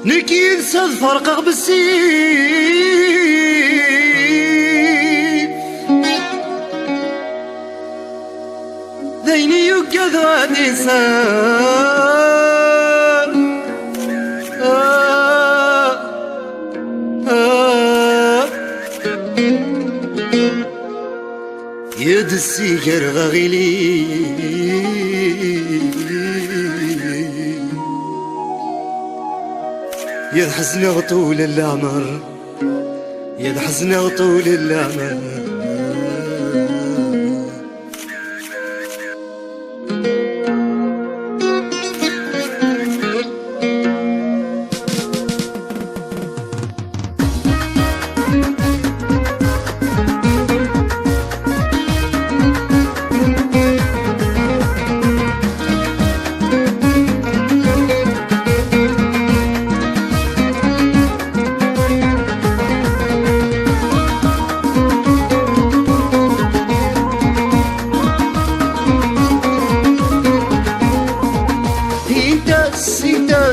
نكيل ساد فرقق بالسيف ذيني يقذ غادي سار يد السيجر غغيلي يا حزن طول العمر يا حزن طول العمر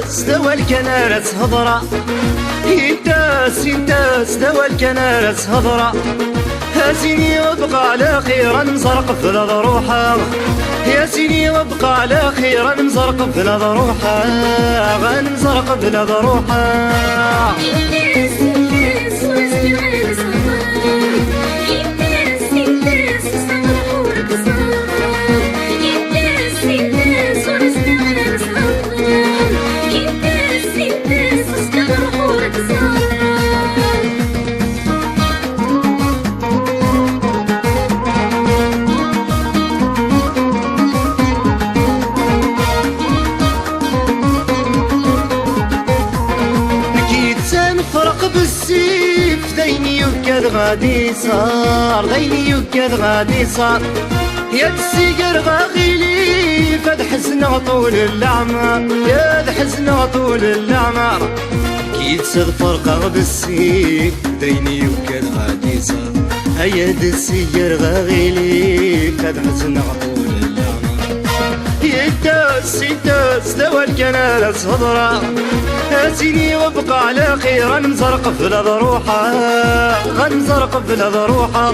استوى الكنارة هضرة استوى الكنارة هضرة هازيني يبقى على خير نزرق في روحها يا سيني يبقى على خير نزرق في روحها غنزرق في روحها بالسيف ذيني يكاد غادي صار ذيني يكاد غادي صار يا السيجر غاغيلي فد حزن طول العمر يا حزن طول العمر كي تصد فرقة بالسيف ذيني يكاد غادي صار هيا السيجر غاغيلي فد حزن طول العمر يتاس استوى الكنارة هضرة هاتيني وابقى على خير نزرق في روحها غنزرق في روحها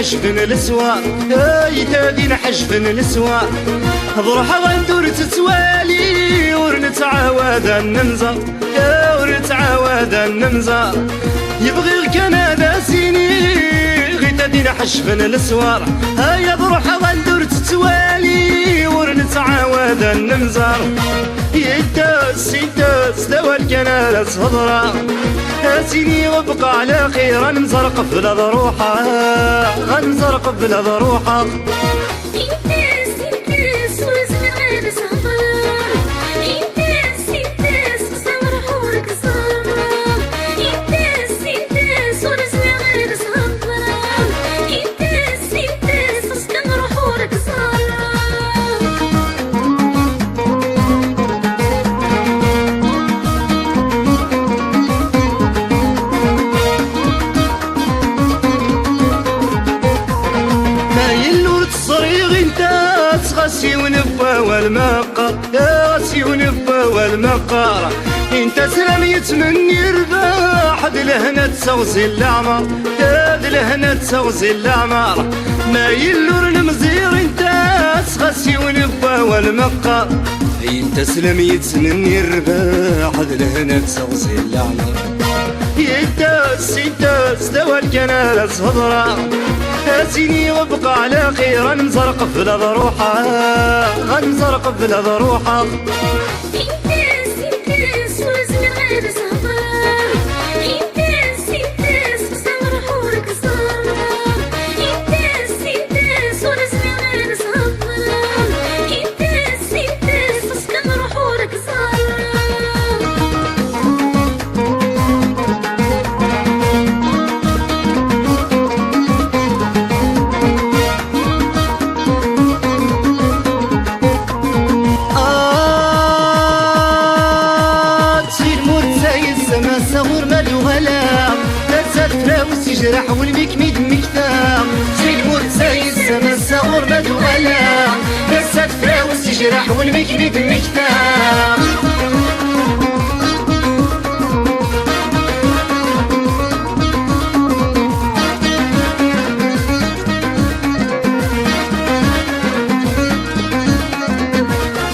حشفن السوا تادين حشفن السوا بروحها غندور تتوالي ورنتعاود النمزر ورنتعاود النمزر يبغي الكندا سيني تادين حشفن السوار هيا بروحها غندور تتوالي ورنتعاود النمزر يتاس استوى الكنارة هضرة هاتيني وابقى على خير نزرق في روحها غنزرق في روحها غاسي ونبا والمقر يا غاسي ونبا والمقر انت سلاميت مني رباح دلهنا تسوزي العمر يا دلهنا تسوزي العمر ما يلور المزير انت غاسي ونبا والمقر انت سلاميت مني رباح دلهنا تسوزي العمر يتاس استوى الكنارة هضرة هاتيني وابقى على خير نزرق في روحها غنزرق في روحها صار صور مدو غلا بس تفراوس تجرح والمكميد المكتاب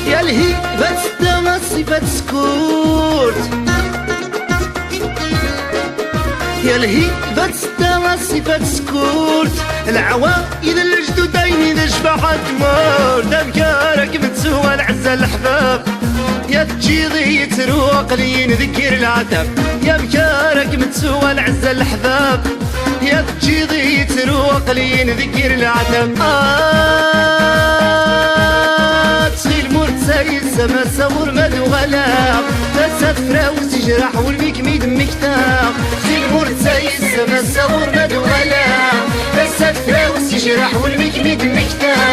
يا الهيبة تستمع صفة سكوت يا الهيبة تستمع صفة سكوت العوائل الجدود عيني ذا شبح تمور تذكارك بتسوى العزة الحباب يا تجيضي تروق لي نذكر العتاب يا بكارك بتسوى العزة الحباب يا تجيضي تروق لي نذكر العتاب تسيل مرتساي السما صور مدو غلاب تسات فراوس تجرح والمكميد مكتاب تسيل مرتساي السما صور مدو غلاب تسات فراوس تجرح والمكميد مكتاب